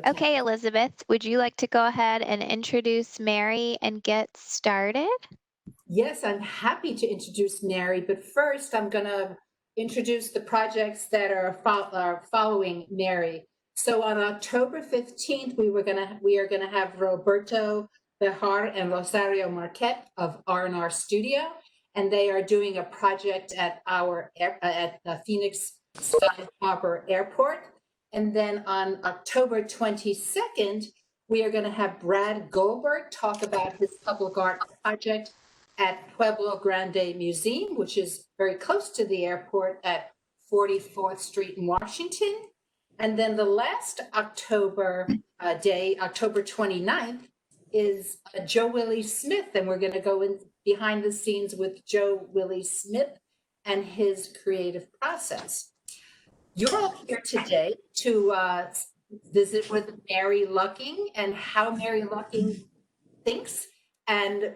Okay, Elizabeth, would you like to go ahead and introduce Mary and get started? Yes, I'm happy to introduce Mary, but first I'm going to introduce the projects that are following Mary. So on October 15th, we are gonna have Roberto Bejar and Rosario Marquette of R&R Studio, and they are doing a project at the Phoenix Sky Harbor Airport. And then on October 22nd, we are going to have Brad Goldberg talk about his public art project at Pueblo Grande Museum, which is very close to the airport at 44th Street in Washington. And then the last October day, October 29th, is Joe Willie Smith, and we're going to go in behind the scenes with Joe Willie Smith and his creative process. You're all here today to visit with Mary Lucking and how Mary Lucking thinks and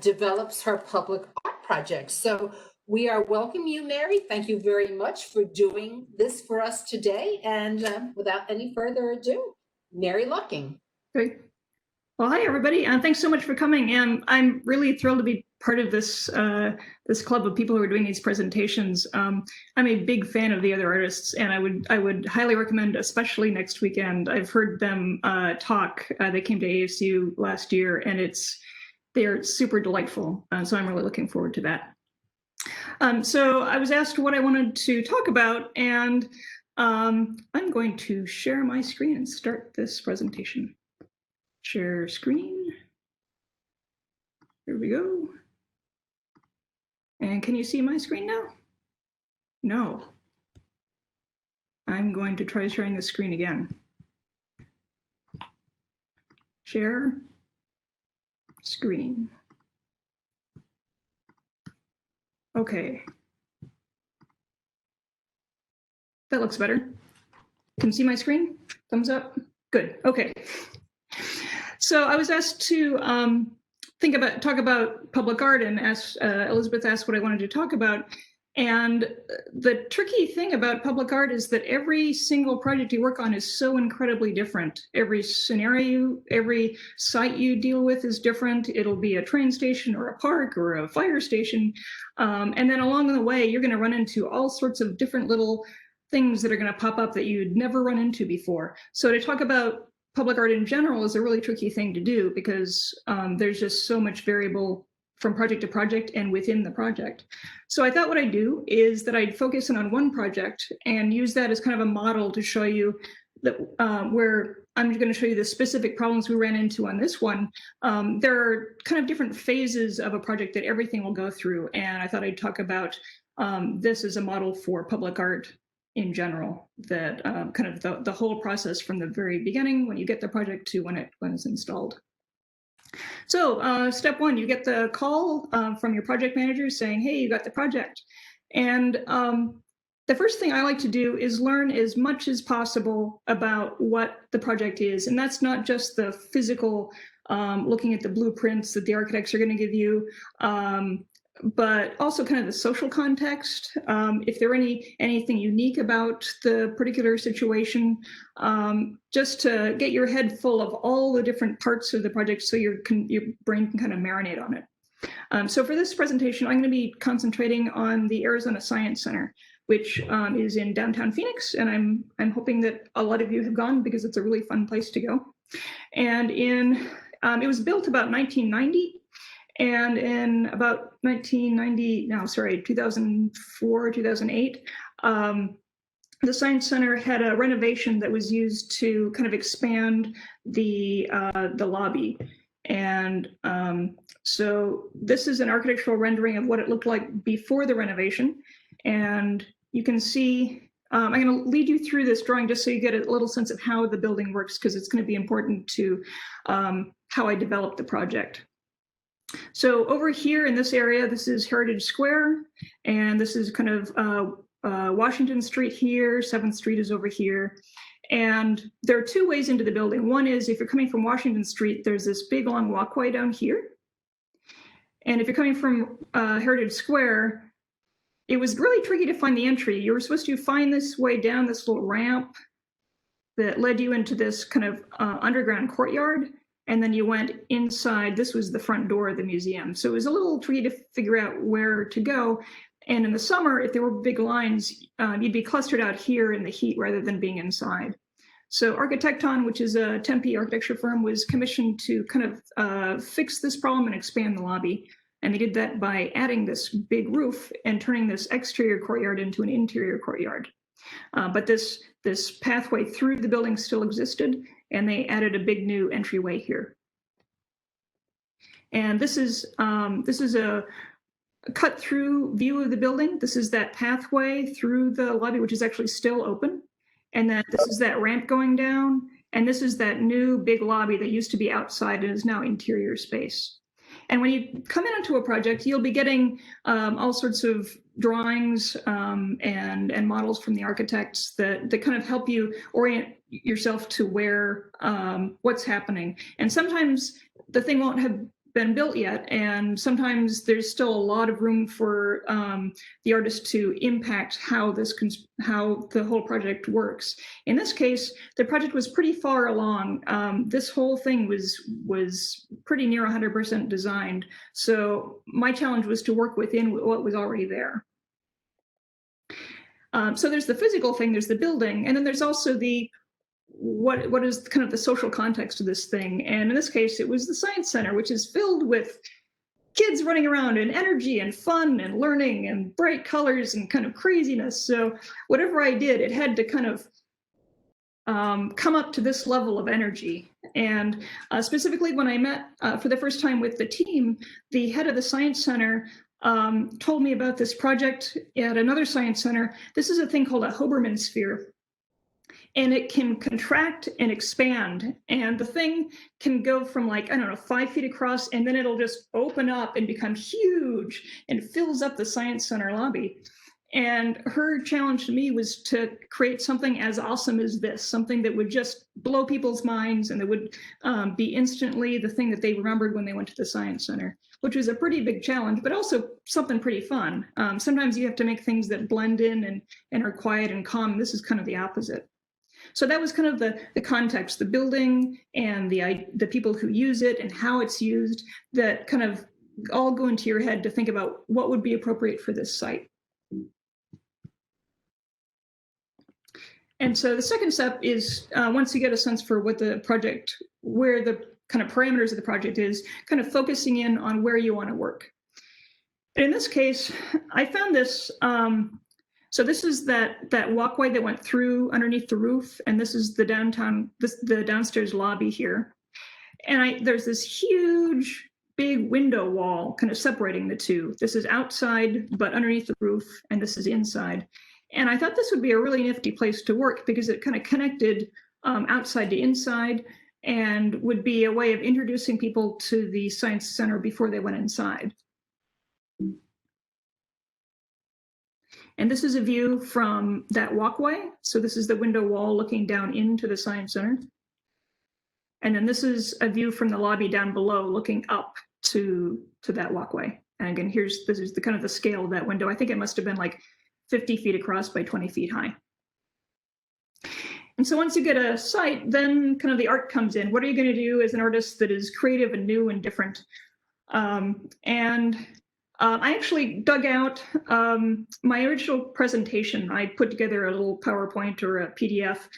develops her public art projects. So we are welcoming you, Mary. Thank you very much for doing this for us today. And without any further ado, Mary Lucking. Great. Well, hi, everybody. Thanks so much for coming. And I'm really thrilled to be part of this this club of people who are doing these presentations. I'm a big fan of the other artists, and I would highly recommend, especially next weekend. I've heard them talk. They came to ASU last year, and they're super delightful. So I'm really looking forward to that. So I was asked what I wanted to talk about, and I'm going to share my screen and start this presentation. Share screen. Here we go. And can you see my screen now? No. I'm going to try sharing the screen again. Share screen. Okay. That looks better. Can you see my screen? Thumbs up? Good. Okay. So I was asked to talk about public art, and Elizabeth asked what I wanted to talk about. And the tricky thing about public art is that every single project you work on is so incredibly different. Every scenario, every site you deal with is different. It'll be a train station or a park or a fire station. And then along the way, you're going to run into all sorts of different little things that are going to pop up that you'd never run into before. So to talk about public art in general is a really tricky thing to do because there's just so much variable from project to project and within the project. So I thought what I'd do is that I'd focus in on one project and use that as kind of a model to show you that where I'm going to show you the specific problems we ran into on this one. There are kind of different phases of a project that everything will go through. And I thought I'd talk about this as a model for public art in general, that kind of the whole process from the very beginning when you get the project to when it's installed. So step one, you get the call from your project manager saying, hey, you got the project. And the first thing I like to do is learn as much as possible about what the project is. And that's not just the physical, looking at the blueprints that the architects are going to give you, but also kind of the social context. If there anything unique about the particular situation, just to get your head full of all the different parts of the project so your brain can kind of marinate on it. So for this presentation, I'm going to be concentrating on the Arizona Science Center, which is in downtown Phoenix, and I'm hoping that a lot of you have gone because it's a really fun place to go. And it was built about 1990. And in about 2004, 2008, the Science Center had a renovation that was used to kind of expand the lobby. And so this is an architectural rendering of what it looked like before the renovation. And you can see, I'm going to lead you through this drawing just so you get a little sense of how the building works, because it's going to be important to how I developed the project. So over here in this area, this is Heritage Square, and this is kind of Washington Street here, 7th Street is over here. And there are two ways into the building. One is if you're coming from Washington Street, there's this big long walkway down here. And if you're coming from Heritage Square, it was really tricky to find the entry. You were supposed to find this way down this little ramp that led you into this kind of underground courtyard. And then you went inside. This was the front door of the museum. So it was a little tricky to figure out where to go. And in the summer, if there were big lines, you'd be clustered out here in the heat rather than being inside. So Architecton, which is a Tempe architecture firm, was commissioned to kind of fix this problem and expand the lobby. And they did that by adding this big roof and turning this exterior courtyard into an interior courtyard. But this pathway through the building still existed, and they added a big new entryway here. And this is a cut-through view of the building. This is that pathway through the lobby, which is actually still open. And then this is that ramp going down. And this is that new big lobby that used to be outside and is now interior space. And when you come into a project, you'll be getting all sorts of drawings and models from the architects that kind of help you orient yourself to where what's happening. And sometimes the thing won't have been built yet, and sometimes there's still a lot of room for the artist to impact how the whole project works. In this case, the project was pretty far along. This whole thing was pretty near 100% designed. So my challenge was to work within what was already there. So there's the physical thing, there's the building, and then there's also the what is kind of the social context of this thing. And in this case, it was the Science Center, which is filled with kids running around and energy and fun and learning and bright colors and kind of craziness. So whatever I did, it had to kind of come up to this level of energy. And specifically when I met for the first time with the team, the head of the Science Center told me about this project at another Science Center. This is a thing called a Hoberman sphere. And it can contract and expand. And the thing can go from, like, I don't know, 5 feet across, and then it'll just open up and become huge and fills up the Science Center lobby. And her challenge to me was to create something as awesome as this, something that would just blow people's minds and that would be instantly the thing that they remembered when they went to the Science Center, which was a pretty big challenge, but also something pretty fun. Sometimes you have to make things that blend in and are quiet and calm. This is kind of the opposite. So that was kind of the context, the building and the people who use it and how it's used, that kind of all go into your head to think about what would be appropriate for this site. And so the second step is once you get a sense for what the project, where the kind of parameters of the project is, kind of focusing in on where you want to work. And in this case, I found this. So this is that walkway that went through underneath the roof, and this is the downstairs lobby here. And there's this huge, big window wall kind of separating the two. This is outside, but underneath the roof, and this is inside. And I thought this would be a really nifty place to work because it kind of connected outside to inside and would be a way of introducing people to the Science Center before they went inside. And this is a view from that walkway. So this is the window wall looking down into the Science Center. And then this is a view from the lobby down below looking up to that walkway. And again, this is the kind of the scale of that window. I think it must have been like 50 feet across by 20 feet high. And so once you get a site, then kind of the art comes in. What are you going to do as an artist that is creative and new and different? I actually dug out my original presentation. I put together a little PowerPoint or a PDF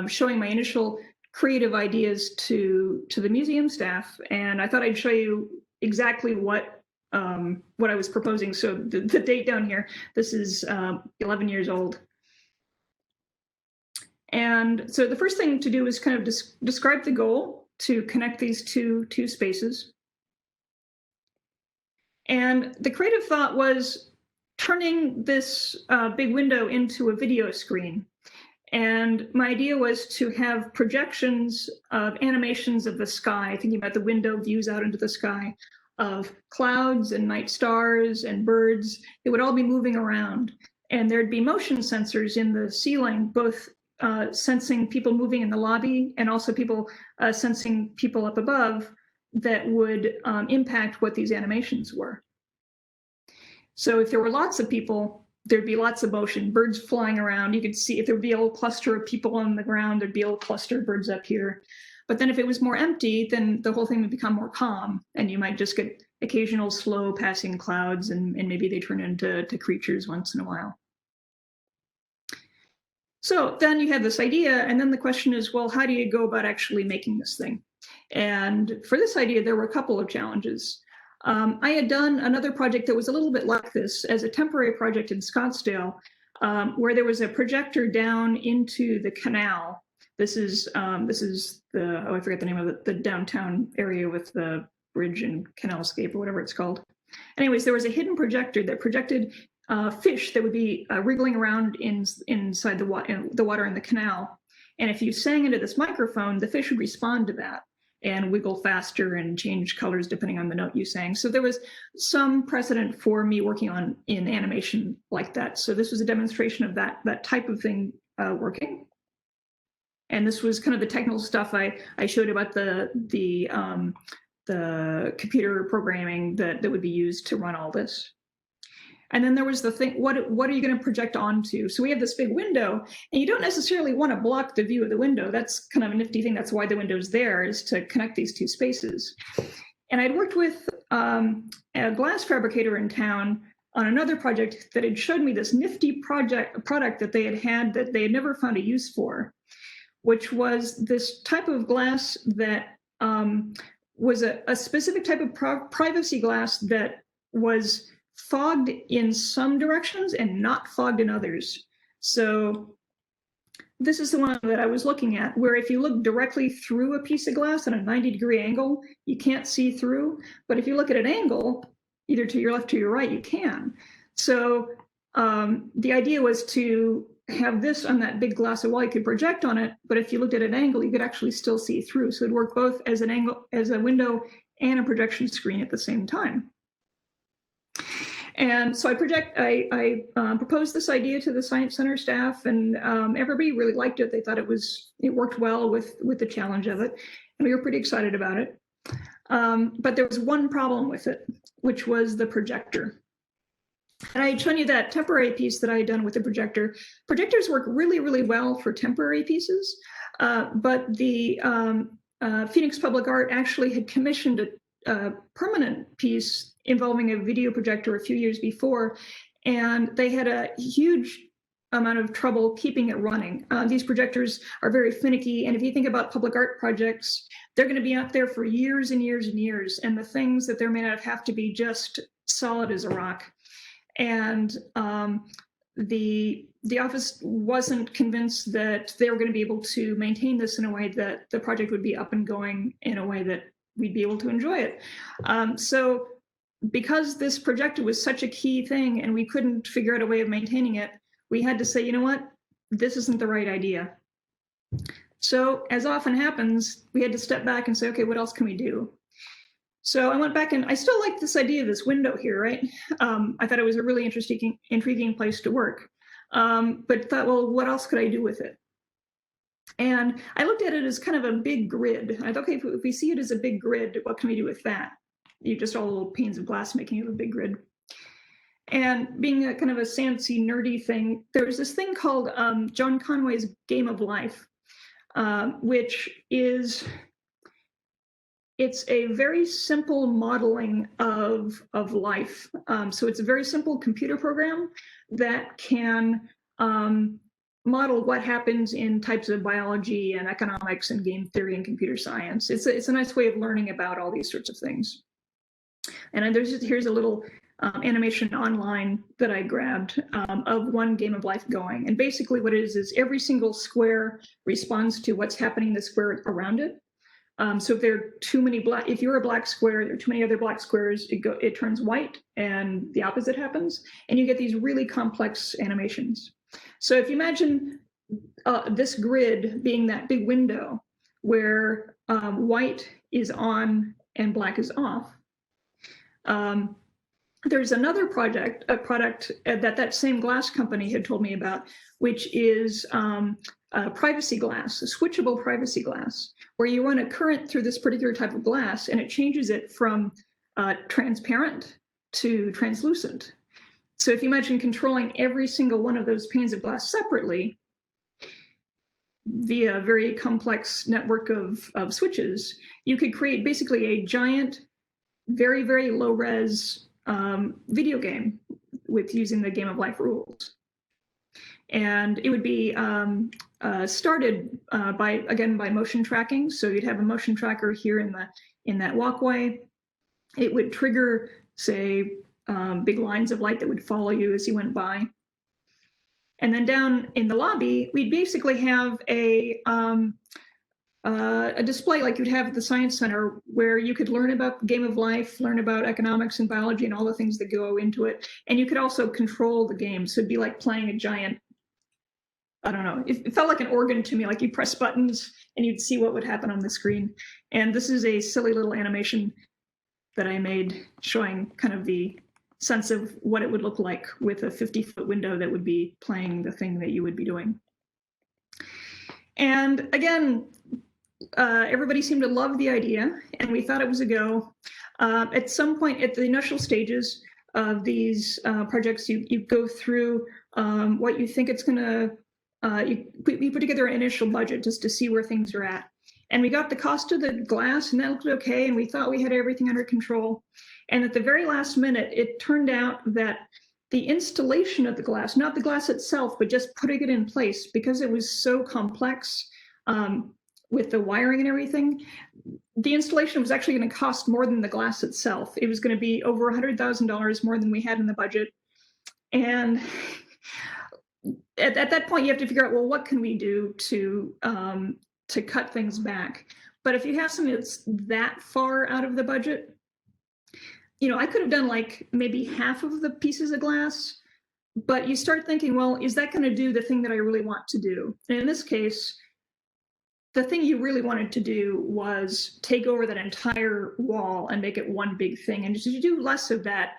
showing my initial creative ideas to the museum staff. And I thought I'd show you exactly what I was proposing. So the date down here, this is 11 years old. And so the first thing to do is kind of describe the goal to connect these two spaces. And the creative thought was turning this big window into a video screen. And my idea was to have projections of animations of the sky, thinking about the window views out into the sky, of clouds and night stars and birds. It would all be moving around. And there'd be motion sensors in the ceiling, both sensing people moving in the lobby and also people sensing people up above, that would impact what these animations were. So if there were lots of people, there'd be lots of motion, birds flying around. You could see if there would be a little cluster of people on the ground, there'd be a little cluster of birds up here. But then if it was more empty, then the whole thing would become more calm, and you might just get occasional slow passing clouds, and maybe they turn into creatures once in a while. So then you have this idea, and then the question is, well, how do you go about actually making this thing? And for this idea, there were a couple of challenges. I had done another project that was a little bit like this as a temporary project in Scottsdale, where there was a projector down into the canal. This is the, I forget the name of it, the downtown area with the bridge and canalscape or whatever it's called. Anyways, there was a hidden projector that projected fish that would be wriggling around inside the water in the canal. And if you sang into this microphone, the fish would respond to that and wiggle faster and change colors depending on the note you sang. So there was some precedent for me working in animation like that. So this was a demonstration of that type of thing working. And this was kind of the technical stuff I showed about the computer programming that would be used to run all this. And then there was the thing, what are you going to project onto? So we have this big window, and you don't necessarily want to block the view of the window. That's kind of a nifty thing. That's why the window's there, is to connect these two spaces. And I'd worked with a glass fabricator in town on another project that had showed me this nifty product that they had that they had never found a use for, which was this type of glass that was a specific type of privacy glass that was fogged in some directions and not fogged in others. So this is the one that I was looking at, where if you look directly through a piece of glass at a 90-degree angle, you can't see through. But if you look at an angle, either to your left or your right, you can. So the idea was to have this on that big glass of wall. You could project on it, but if you looked at an angle, you could actually still see through. So it'd work both as an angle, as a window, and a projection screen at the same time. And so I proposed this idea to the Science Center staff, and everybody really liked it. They thought it worked well with the challenge of it, and we were pretty excited about it. But there was one problem with it, which was the projector. And I had shown you that temporary piece that I had done with the projector. Projectors work really, really well for temporary pieces, but the Phoenix Public Art actually had commissioned a permanent piece involving a video projector a few years before, and they had a huge amount of trouble keeping it running. These projectors are very finicky, and if you think about public art projects, they're going to be out there for years and years and years, and the things that they're made out of have to be just solid as a rock. And the office wasn't convinced that they were going to be able to maintain this in a way that the project would be up and going in a way that we'd be able to enjoy it. So because this projector was such a key thing and we couldn't figure out a way of maintaining it, we had to say, you know what, this isn't the right idea. So as often happens, we had to step back and say, okay, what else can we do? So I went back, and I still like this idea of this window here, right? I thought it was a really intriguing place to work, but thought, well, what else could I do with it? And I looked at it as kind of a big grid. I thought, okay, if we see it as a big grid, what can we do with that? You just all little panes of glass making it a big grid. And being a kind of a fancy, nerdy thing, there was this thing called John Conway's Game of Life, which is, it's a very simple modeling of life. So it's a very simple computer program that can model what happens in types of biology and economics and game theory and computer science. It's a nice way of learning about all these sorts of things. And here's a little animation online that I grabbed of one Game of Life going. And basically what it is every single square responds to what's happening in the square around it. So if there are too many if you're a black square, there are too many other black squares, it turns white and the opposite happens. And you get these really complex animations. So if you imagine this grid being that big window where white is on and black is off, there's another product that same glass company had told me about, which is privacy glass, a switchable privacy glass, where you run a current through this particular type of glass and it changes it from transparent to translucent. So if you imagine controlling every single one of those panes of glass separately via a very complex network of switches, you could create basically a giant, very, very low res video game with using the Game of Life rules. And it would be started by motion tracking. So you'd have a motion tracker here in that walkway. It would trigger, say, big lines of light that would follow you as you went by. And then down in the lobby, we'd basically have a display like you'd have at the Science Center, where you could learn about the Game of Life, learn about economics and biology and all the things that go into it. And you could also control the game. So it'd be like playing a giant, I don't know, it felt like an organ to me, like you press buttons and you'd see what would happen on the screen. And this is a silly little animation that I made showing kind of the sense of what it would look like with a 50-foot window that would be playing the thing that you would be doing. And again, everybody seemed to love the idea, and we thought it was a go. At some point at the initial stages of these projects, you go through what you think it's going to, you put together an initial budget just to see where things are at. And we got the cost of the glass, and that looked okay, and we thought we had everything under control. And at the very last minute, it turned out that the installation of the glass, not the glass itself, but just putting it in place, because it was so complex with the wiring and everything, the installation was actually going to cost more than the glass itself. It was going to be over $100,000 more than we had in the budget. And at that point, you have to figure out, well, what can we do to cut things back? But if you have something that's that far out of the budget, you know, I could have done like maybe half of the pieces of glass, but you start thinking, well, is that going to do the thing that I really want to do? And in this case, the thing you really wanted to do was take over that entire wall and make it one big thing. And to do less of that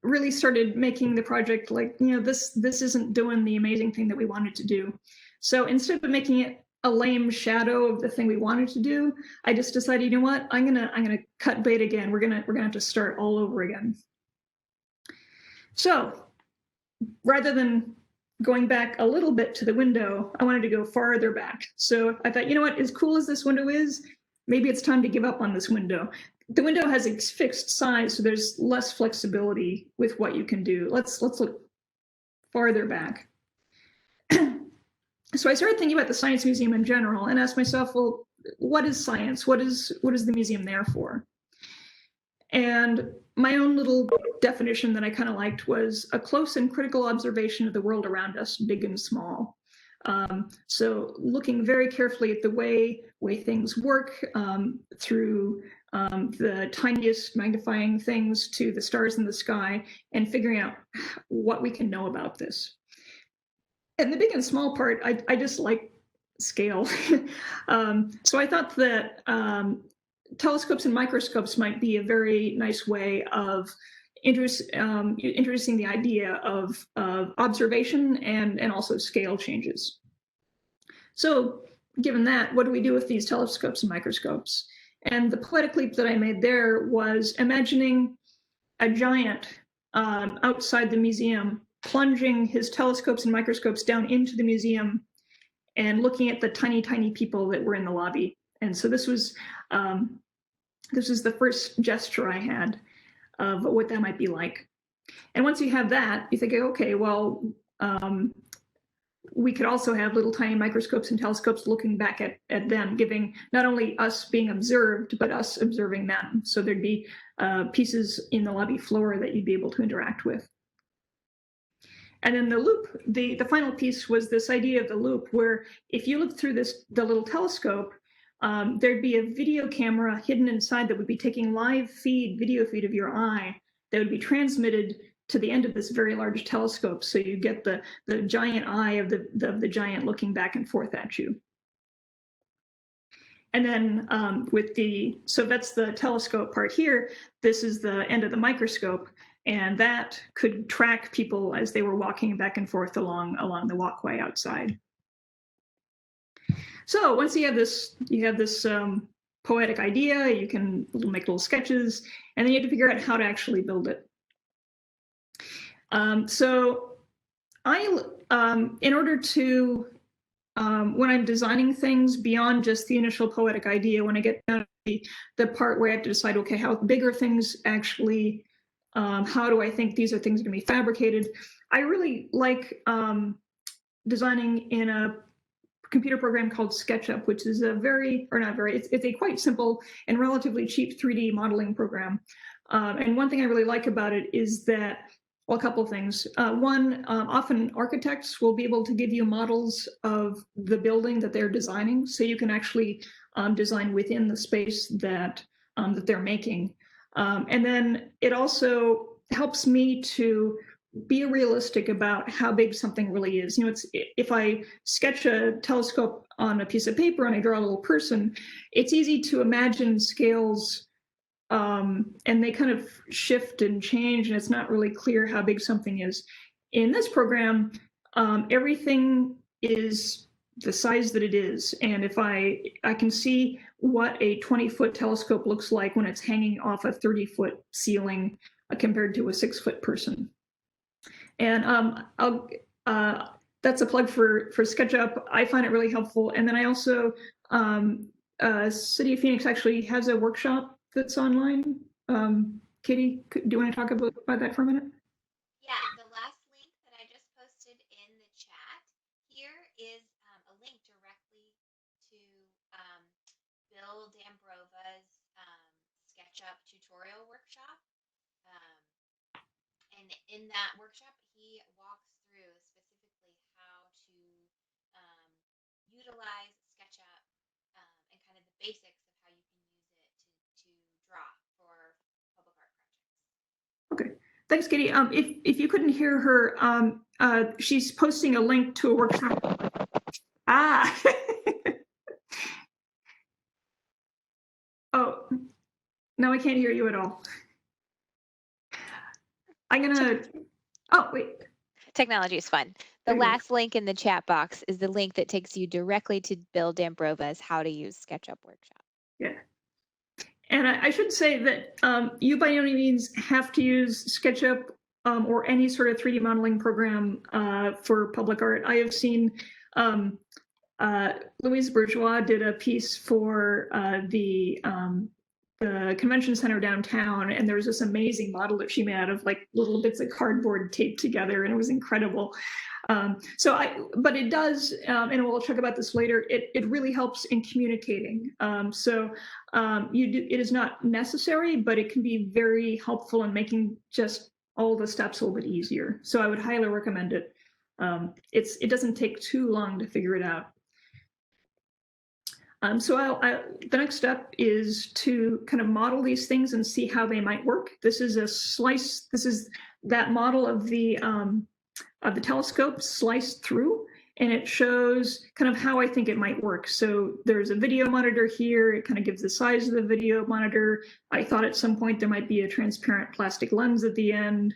really started making the project like, you know, this isn't doing the amazing thing that we wanted to do. So instead of making it a lame shadow of the thing we wanted to do, I just decided, you know what, I'm gonna cut bait again. We're gonna have to start all over again. So rather than going back a little bit to the window, I wanted to go farther back. So I thought, you know what, as cool as this window is, maybe it's time to give up on this window. The window has a fixed size, so there's less flexibility with what you can do. Let's look farther back. So I started thinking about the Science Museum in general and asked myself, well, what is science? What is the museum there for? And my own little definition that I kind of liked was a close and critical observation of the world around us, big and small. So looking very carefully at the way things work, through the tiniest magnifying things to the stars in the sky, and figuring out what we can know about this. And the big and small part, I just like scale. So I thought that telescopes and microscopes might be a very nice way of introducing the idea of observation and also scale changes. So given that, what do we do with these telescopes and microscopes? And the poetic leap that I made there was imagining a giant outside the museum plunging his telescopes and microscopes down into the museum and looking at the tiny, tiny people that were in the lobby. And so this was the first gesture I had of what that might be like. And once you have that, you think, okay, well, we could also have little tiny microscopes and telescopes looking back at them, giving not only us being observed, but us observing them. So there'd be pieces in the lobby floor that you'd be able to interact with. And then the loop, the final piece was this idea of the loop, where if you look through the little telescope, there'd be a video camera hidden inside that would be taking live video feed of your eye that would be transmitted to the end of this very large telescope. So you get the giant eye of the giant looking back and forth at you. And then so that's the telescope part here. This is the end of the microscope. And that could track people as they were walking back and forth along the walkway outside. So once you have this poetic idea, you can make little sketches, and then you have to figure out how to actually build it. So in order to, when I'm designing things beyond just the initial poetic idea, when I get down to the part where I have to decide, okay, how big are things actually? How do I think these are things going to be fabricated? I really like designing in a computer program called SketchUp, which is it's a quite simple and relatively cheap 3D modeling program. And one thing I really like about it is that, well, a couple of things. One, often architects will be able to give you models of the building that they're designing, so you can actually design within the space that they're making. And then it also helps me to be realistic about how big something really is. If I sketch a telescope on a piece of paper and I draw a little person, it's easy to imagine scales, and they kind of shift and change, and it's not really clear how big something is. In this program, everything is the size that it is, and if I can see what a 20-foot telescope looks like when it's hanging off a 30-foot ceiling compared to a 6-foot person. And that's a plug for SketchUp. I find it really helpful. And then I also, City of Phoenix actually has a workshop that's online. Katie, do you want to talk about that for a minute? Yeah, the last link that I just posted in the chat here is a link directly to um, Bill Dambrova's SketchUp tutorial workshop. Um, and in that workshop, he walks through specifically how to um, utilize SketchUp and kind of the basics of how you can use it to draw for public art projects. Okay. Thanks, Katie. If you couldn't hear her, she's posting a link to a workshop. Ah. Oh, now I can't hear you at all. Oh, wait. Technology is fun. The last link in the chat box is the link that takes you directly to Bill Dambrova's How to Use SketchUp workshop. Yeah. And I should say that you by no means have to use SketchUp or any sort of 3D modeling program for public art. I have seen Louise Bourgeois did a piece for the convention center downtown, and there was this amazing model that she made out of like little bits of cardboard taped together, and it was incredible. But it does, and we'll talk about this later, it really helps in communicating. It is not necessary, but it can be very helpful in making just all the steps a little bit easier. So I would highly recommend it. It doesn't take too long to figure it out. The next step is to kind of model these things and see how they might work. This is a slice. This is that model of the telescope sliced through, and it shows kind of how I think it might work. So there's a video monitor here. It kind of gives the size of the video monitor. I thought at some point there might be a transparent plastic lens at the end.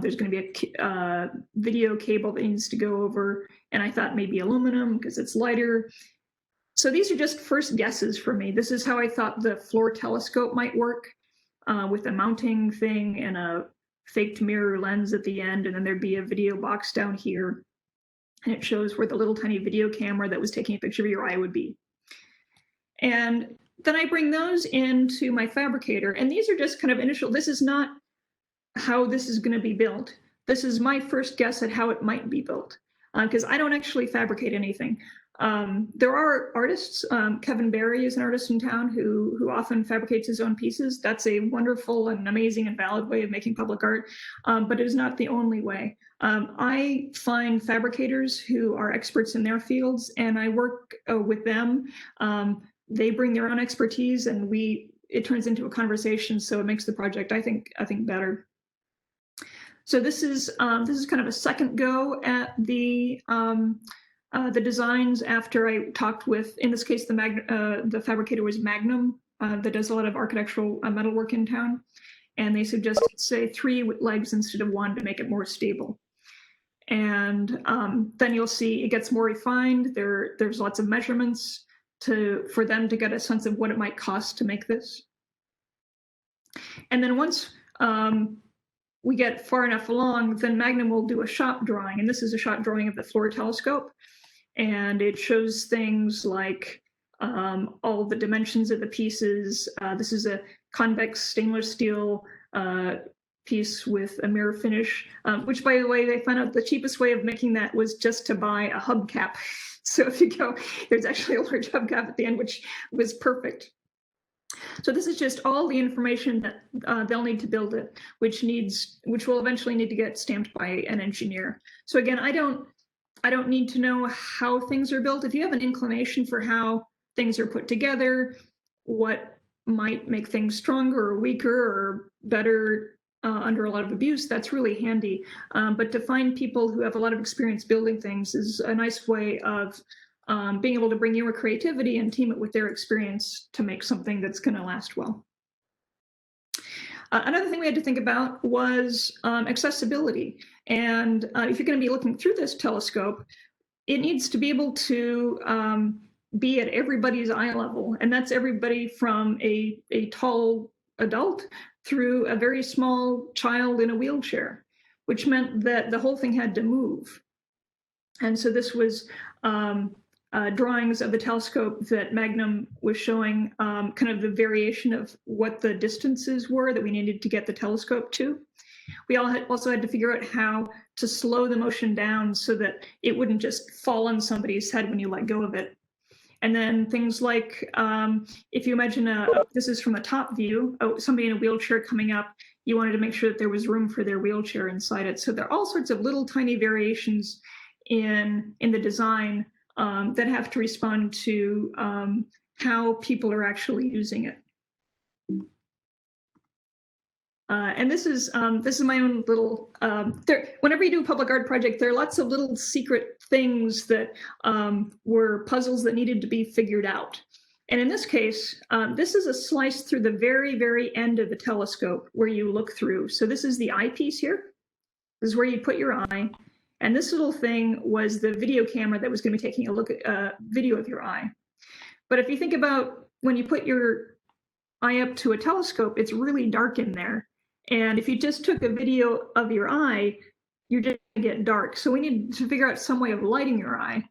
There's going to be a video cable that needs to go over, and I thought maybe aluminum because it's lighter. So these are just first guesses for me. This is how I thought the floor telescope might work, with a mounting thing and a faked mirror lens at the end, and then there'd be a video box down here, and it shows where the little tiny video camera that was taking a picture of your eye would be. And then I bring those into my fabricator, and these are just kind of initial. This is not how this is going to be built. This is my first guess at how it might be built, because I don't actually fabricate anything. There are artists. Kevin Barry is an artist in town who often fabricates his own pieces. That's a wonderful and amazing and valid way of making public art, but it is not the only way. I find fabricators who are experts in their fields, and I work with them. They bring their own expertise, and it turns into a conversation. So it makes the project, I think better. So this is kind of a second go at the designs after I talked with, in this case, the fabricator was Magnum, that does a lot of architectural metalwork in town. And they suggested, say, 3 legs instead of 1 to make it more stable. And then you'll see it gets more refined. There's lots of measurements for them to get a sense of what it might cost to make this. And then once we get far enough along, then Magnum will do a shop drawing. And this is a shop drawing of the floor telescope. And it shows things like all the dimensions of the pieces. This is a convex stainless steel piece with a mirror finish, which, by the way, they found out the cheapest way of making that was just to buy a hubcap. So if you go, there's actually a large hubcap at the end, which was perfect. So this is just all the information that they'll need to build it, which will eventually need to get stamped by an engineer. So again, I don't need to know how things are built. If you have an inclination for how things are put together, what might make things stronger or weaker or better under a lot of abuse, that's really handy. But to find people who have a lot of experience building things is a nice way of being able to bring your creativity and team it with their experience to make something that's going to last well. Another thing we had to think about was accessibility. And if you're going to be looking through this telescope, it needs to be able to be at everybody's eye level. And that's everybody from a tall adult through a very small child in a wheelchair, which meant that the whole thing had to move. And so this was drawings of the telescope that Magnum was showing, kind of the variation of what the distances were that we needed to get the telescope to. We also had to figure out how to slow the motion down so that it wouldn't just fall on somebody's head when you let go of it. And then things like, if you imagine, this is from the top view, somebody in a wheelchair coming up, you wanted to make sure that there was room for their wheelchair inside it. So there are all sorts of little tiny variations in the design that have to respond to how people are actually using it. And this is my own little, whenever you do a public art project, there are lots of little secret things that were puzzles that needed to be figured out. And in this case, this is a slice through the very, very end of the telescope where you look through. So this is the eyepiece here. This is where you put your eye. And this little thing was the video camera that was going to be taking a look at video of your eye. But if you think about when you put your eye up to a telescope, it's really dark in there. And if you just took a video of your eye, you're just going to get dark. So we need to figure out some way of lighting your eye.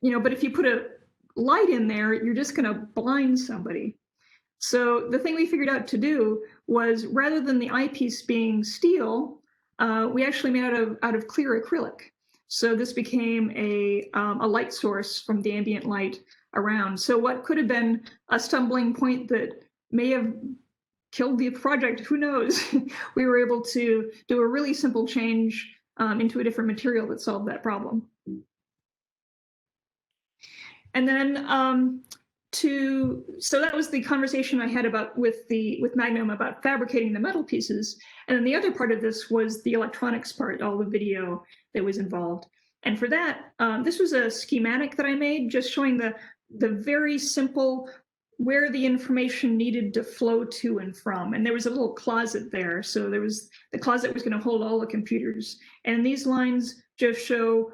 But if you put a light in there, you're just going to blind somebody. So the thing we figured out to do was, rather than the eyepiece being steel, we actually made out of clear acrylic. So this became a light source from the ambient light around. So what could have been a stumbling point that may have killed the project, who knows? We were able to do a really simple change into a different material that solved that problem. And then so that was the conversation I had with Magnum about fabricating the metal pieces. And then the other part of this was the electronics part, all the video that was involved. And for that, this was a schematic that I made, just showing the very simple where the information needed to flow to and from. And there was a little closet there. So there was, the closet was going to hold all the computers. And these lines just show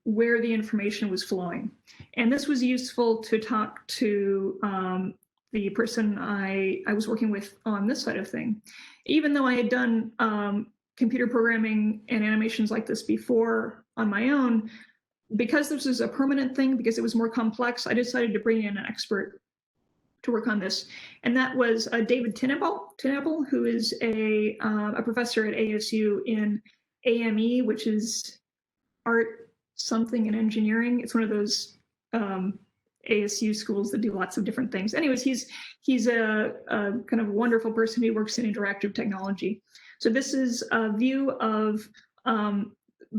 where the information was flowing. And this was useful to talk to the person I was working with on this side of thing. Even though I had done computer programming and animations like this before on my own, because this was a permanent thing, because it was more complex, I decided to bring in an expert to work on this. And that was David Tinable, who is a professor at ASU in AME, which is art something in engineering. It's one of those ASU schools that do lots of different things. Anyways, he's a kind of wonderful person who works in interactive technology. So this is a view of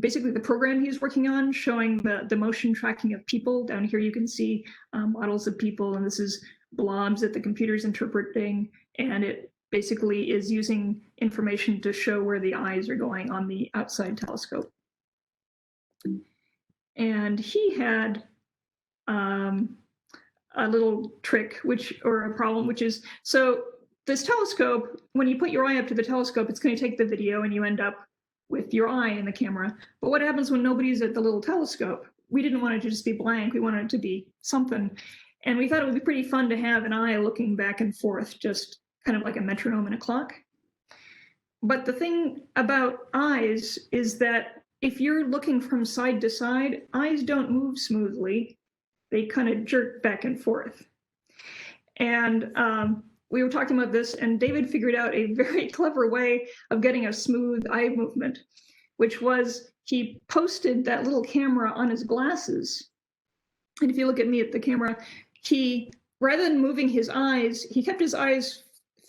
basically the program he's working on, showing the motion tracking of people. Down here you can see models of people, and this is blobs that the computer's interpreting, and it basically is using information to show where the eyes are going on the outside telescope. And he had a little trick, or a problem, which is, so this telescope, when you put your eye up to the telescope, it's going to take the video and you end up with your eye in the camera. But what happens when nobody's at the little telescope? We didn't want it to just be blank. We wanted it to be something. And we thought it would be pretty fun to have an eye looking back and forth, just kind of like a metronome and a clock. But the thing about eyes is that if you're looking from side to side, eyes don't move smoothly. They kind of jerk back and forth. And we were talking about this, and David figured out a very clever way of getting a smooth eye movement, which was he posted that little camera on his glasses. And if you look at me at the camera, he, rather than moving his eyes, he kept his eyes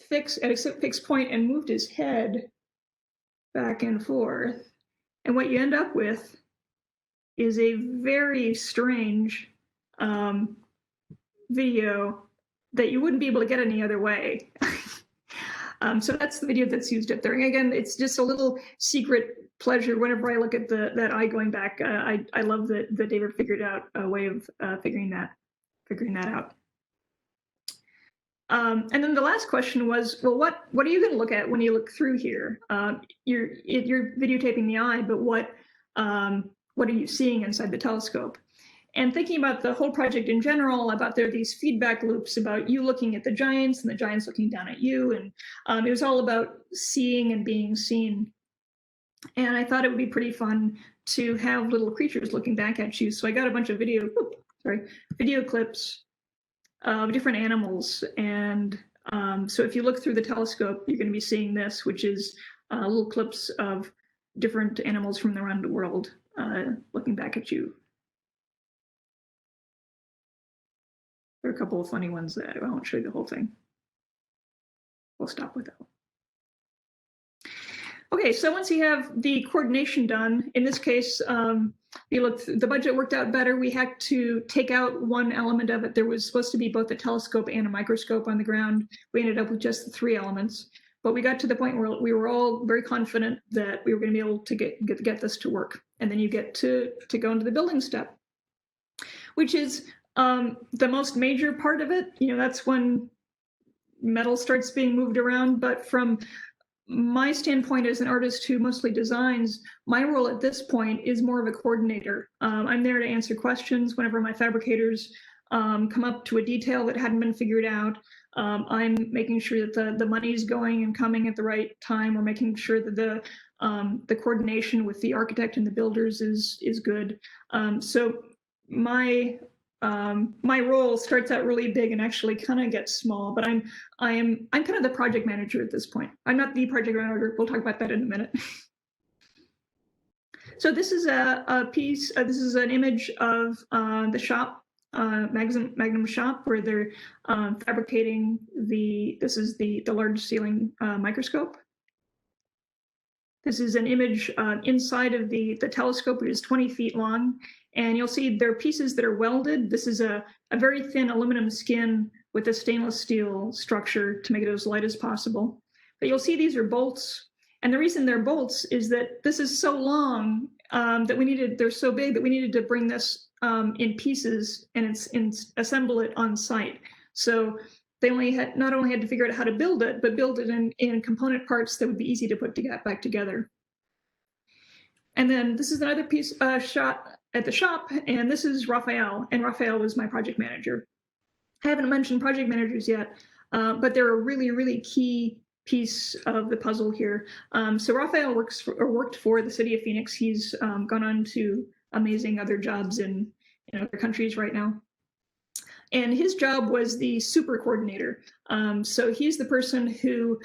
fixed at a fixed point and moved his head back and forth. And what you end up with is a very strange video that you wouldn't be able to get any other way. So that's the video that's used up there. And again, it's just a little secret pleasure whenever I look at that eye going back. I love that David figured out a way of figuring that out. And then the last question was, well, what are you going to look at when you look through here? You're videotaping the eye, but what are you seeing inside the telescope? And thinking about the whole project in general, about there are these feedback loops about you looking at the giants and the giants looking down at you. And it was all about seeing and being seen. And I thought it would be pretty fun to have little creatures looking back at you. So I got a bunch of video clips of different animals. And so if you look through the telescope, you're going to be seeing this, which is little clips of different animals from around the world looking back at you. There are a couple of funny ones that I won't show you the whole thing. We'll stop with that. Okay, so once you have the coordination done, in this case, the budget worked out better. We had to take out one element of it. There was supposed to be both a telescope and a microscope on the ground. We ended up with just the 3 elements. But we got to the point where we were all very confident that we were going to be able to get this to work. And then you get to go into the building step, which is the most major part of it. That's when metal starts being moved around. But from my standpoint as an artist who mostly designs, my role at this point is more of a coordinator. I'm there to answer questions whenever my fabricators come up to a detail that hadn't been figured out. I'm making sure that the money's going and coming at the right time. We're making sure that the coordination with the architect and the builders is good. So my role starts out really big and actually kind of gets small, but I'm kind of the project manager at this point. I'm not the project manager. We'll talk about that in a minute. So this is a piece. This is an image of the shop, Magnum shop, where they're fabricating this is the large ceiling microscope. This is an image inside of the telescope, which is 20 feet long. And you'll see there are pieces that are welded. This is a very thin aluminum skin with a stainless steel structure to make it as light as possible. But you'll see these are bolts. And the reason they're bolts is that this is so long that they're so big that we needed to bring this in pieces and assemble it on site. So they not only had to figure out how to build it, but build it in component parts that would be easy to put back together. And then this is another piece shot at the shop, and this is Raphael, and Raphael was my project manager. I haven't mentioned project managers yet, but they're a really, really key piece of the puzzle here. So Raphael worked for the city of Phoenix. He's gone on to amazing other jobs in other countries right now. And his job was the super coordinator. So he's the person who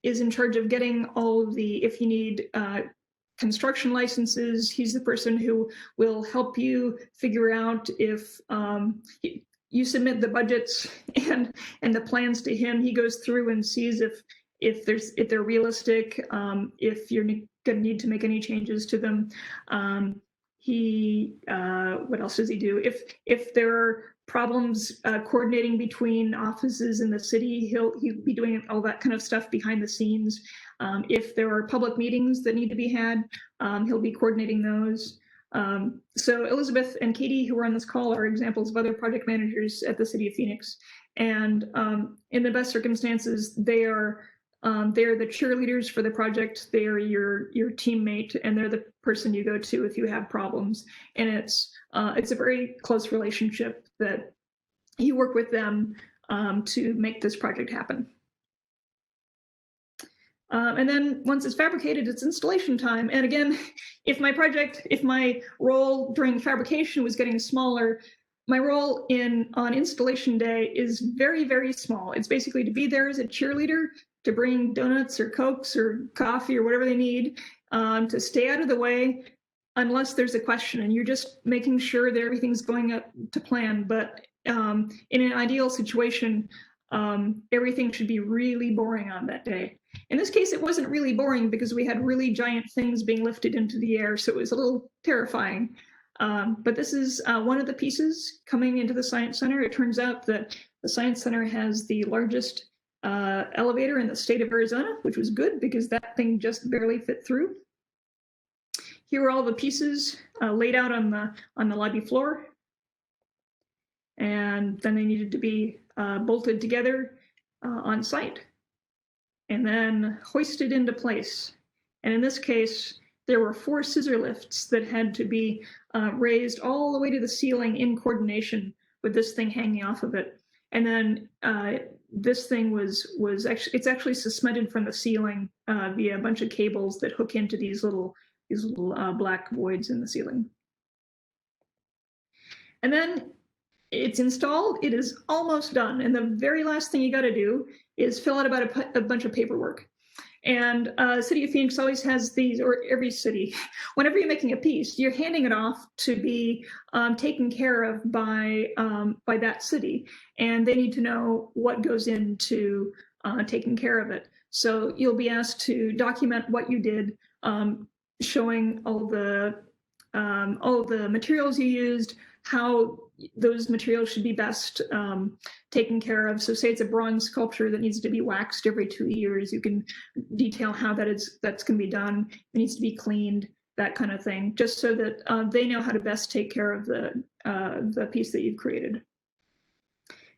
is in charge of getting all of if you need construction licenses. He's the person who will help you figure out if you submit the budgets and the plans to him. He goes through and sees if they're realistic, if you're going to need to make any changes to them. What else does he do? If there are problems coordinating between offices in the city, he'll be doing all that kind of stuff behind the scenes. If there are public meetings that need to be had, he'll be coordinating those. So Elizabeth and Katie, who are on this call, are examples of other project managers at the city of Phoenix. And in the best circumstances, they're the cheerleaders for the project. They are your teammate, and they're the person you go to if you have problems. And it's a very close relationship that you work with them to make this project happen. And then once it's fabricated, it's installation time. And again, if my role during fabrication was getting smaller, my role on installation day is very, very small. It's basically to be there as a cheerleader, to bring donuts or Cokes or coffee or whatever they need, to stay out of the way unless there's a question, and you're just making sure that everything's going up to plan. But in an ideal situation, everything should be really boring on that day. In this case, it wasn't really boring because we had really giant things being lifted into the air, so it was a little terrifying. But this is one of the pieces coming into the Science Center. It turns out that the Science Center has the largest elevator in the state of Arizona, which was good because that thing just barely fit through. Here are all the pieces laid out on the lobby floor, and then they needed to be bolted together on site and then hoisted into place. And in this case, there were 4 scissor lifts that had to be raised all the way to the ceiling in coordination with this thing hanging off of it. And then this thing was actually suspended from the ceiling via a bunch of cables that hook into these little black voids in the ceiling. And then it's installed, it is almost done. And the very last thing you got to do is fill out about a bunch of paperwork. And City of Phoenix always has these, or every city, whenever you're making a piece, you're handing it off to be taken care of by that city. And they need to know what goes into taking care of it. So you'll be asked to document what you did, showing all the materials you used, how those materials should be best taken care of. So say it's a bronze sculpture that needs to be waxed every 2 years, you can detail how that's going to be done. It needs to be cleaned, that kind of thing, just so that they know how to best take care of the piece that you've created.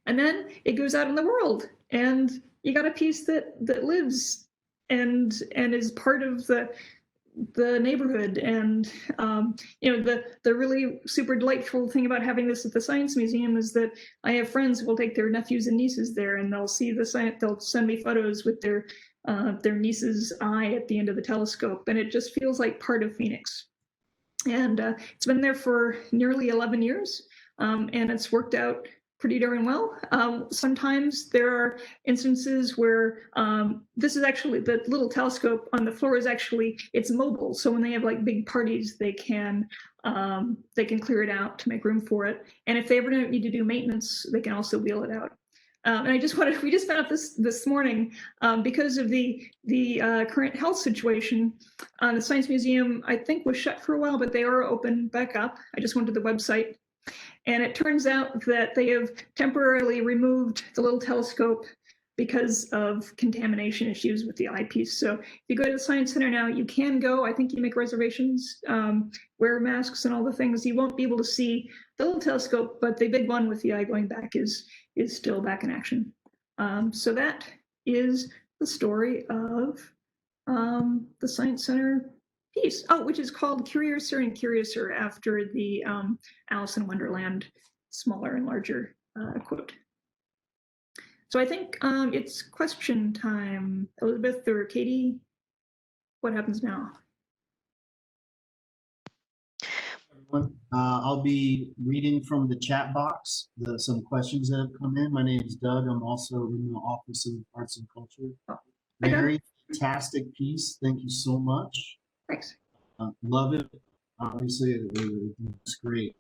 And then it goes out in the world, and you got a piece that lives and is part of the neighborhood. And the really super delightful thing about having this at the Science Museum is that I have friends who will take their nephews and nieces there, and they'll see the science. They'll send me photos with their niece's eye at the end of the telescope, and it just feels like part of Phoenix. And it's been there for nearly 11 years, and it's worked out pretty darn well. Sometimes there are instances where this is actually, the little telescope on the floor is actually, it's mobile. So when they have like big parties, they can clear it out to make room for it. And if they ever need to do maintenance, they can also wheel it out. And we just found out this morning, because of the current health situation, the Science Museum, I think, was shut for a while, but they are open back up. I just went to the website. And it turns out that they have temporarily removed the little telescope because of contamination issues with the eyepiece. So if you go to the Science Center now, you can go. I think you make reservations, wear masks and all the things. You won't be able to see the little telescope, but the big one with the eye going back is still back in action. So that is the story of the Science Center piece, which is called Curiouser and Curiouser, after the Alice in Wonderland smaller and larger quote. So I think it's question time. Elizabeth or Katie, what happens now? Everyone, I'll be reading from the chat box some questions that have come in. My name is Doug. I'm also in the Office of Arts and Culture. Very fantastic piece. Thank you so much. Thanks. Love it. Obviously, it looks great.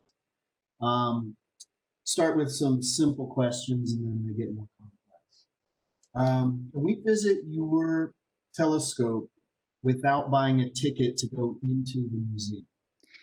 Start with some simple questions and then they get more complex. Can we visit your telescope without buying a ticket to go into the museum?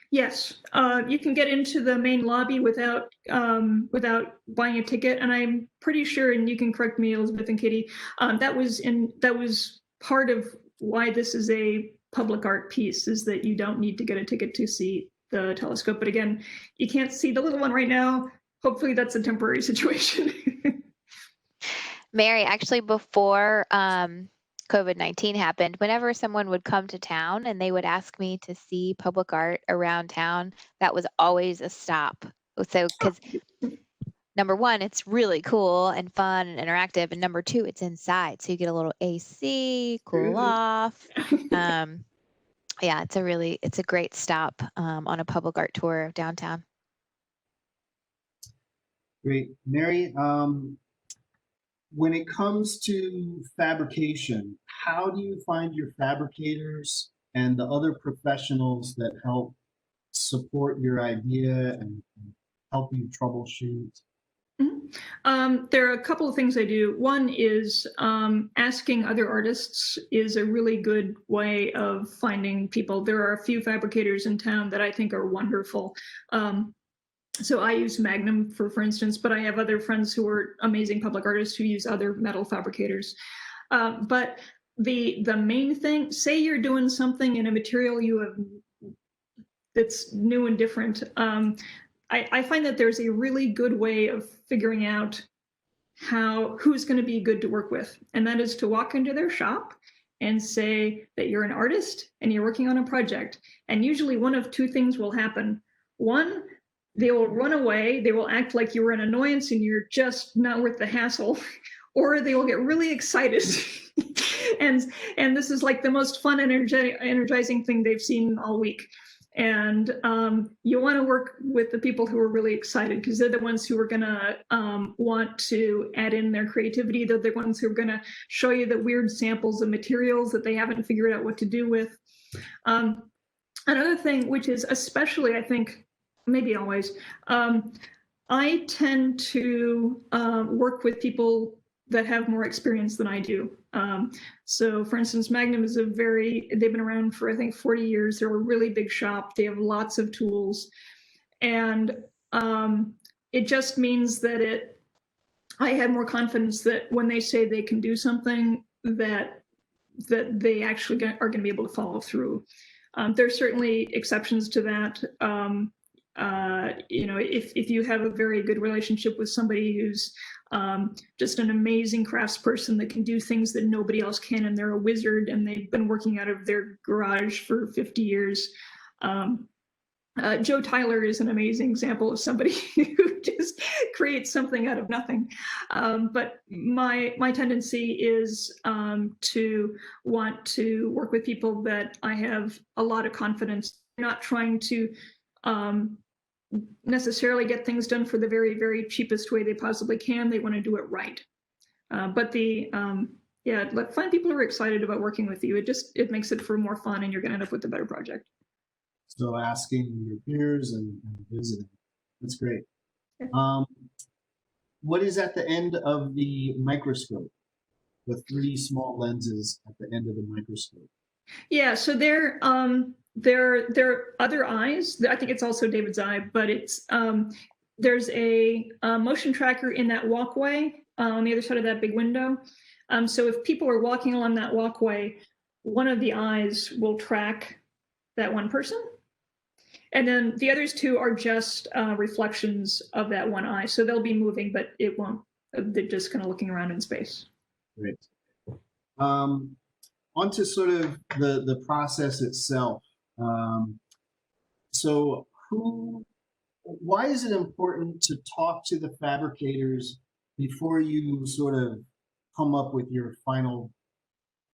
Yes, you can get into the main lobby without buying a ticket, and I'm pretty sure, and you can correct me, Elizabeth and Katie, that was part of why this is a public art piece, is that you don't need to get a ticket to see the telescope. But again, you can't see the little one right now. Hopefully that's a temporary situation. Mary, actually, before COVID-19 happened, whenever someone would come to town and they would ask me to see public art around town, that was always a stop. So, because number one, it's really cool and fun and interactive. And number two, it's inside. So you get a little AC, cool off. Yeah, it's a great stop on a public art tour of downtown. Great. Mary, when it comes to fabrication, how do you find your fabricators and the other professionals that help support your idea and help you troubleshoot? There are a couple of things I do. One is asking other artists is a really good way of finding people. There are a few fabricators in town that I think are wonderful. So I use Magnum for instance, but I have other friends who are amazing public artists who use other metal fabricators. But the main thing, say you're doing something in a material you have that's new and different. I find that there's a really good way of figuring out who's going to be good to work with, and that is to walk into their shop and say that you're an artist and you're working on a project. And usually one of two things will happen. One, they will run away, they will act like you were an annoyance and you're just not worth the hassle, or they will get really excited. and this is like the most fun, energizing thing they've seen all week. And you want to work with the people who are really excited, because they're the ones who are going to want to add in their creativity. They're the ones who are going to show you the weird samples of materials that they haven't figured out what to do with. Another thing, which is especially, I think, maybe always, I tend to work with people that have more experience than I do. So for instance, Magnum is they've been around for, I think, 40 years. They're a really big shop. They have lots of tools. And it just means that I have more confidence that when they say they can do something, that they actually are going to be able to follow through. There's certainly exceptions to that. If you have a very good relationship with somebody who's just an amazing craftsperson that can do things that nobody else can, and they're a wizard and they've been working out of their garage for 50 years. Joe Tyler is an amazing example of somebody who just creates something out of nothing. But my tendency is to want to work with people that I have a lot of confidence, not trying to necessarily get things done for the very, very cheapest way they possibly can. They want to do it right. But find people who are excited about working with you. It makes it for more fun, and you're going to end up with a better project. So asking your peers and visiting. That's great. Yeah. What is at the end of the microscope? The 3 small lenses at the end of the microscope. Yeah, so they're other eyes. I think it's also David's eye, but it's there's a motion tracker in that walkway on the other side of that big window. So if people are walking along that walkway, one of the eyes will track that one person. And then the others 2 are just reflections of that one eye. So they'll be moving, but it won't. They're just kind of looking around in space. Great. Onto sort of the process itself. So why is it important to talk to the fabricators before you sort of come up with your final,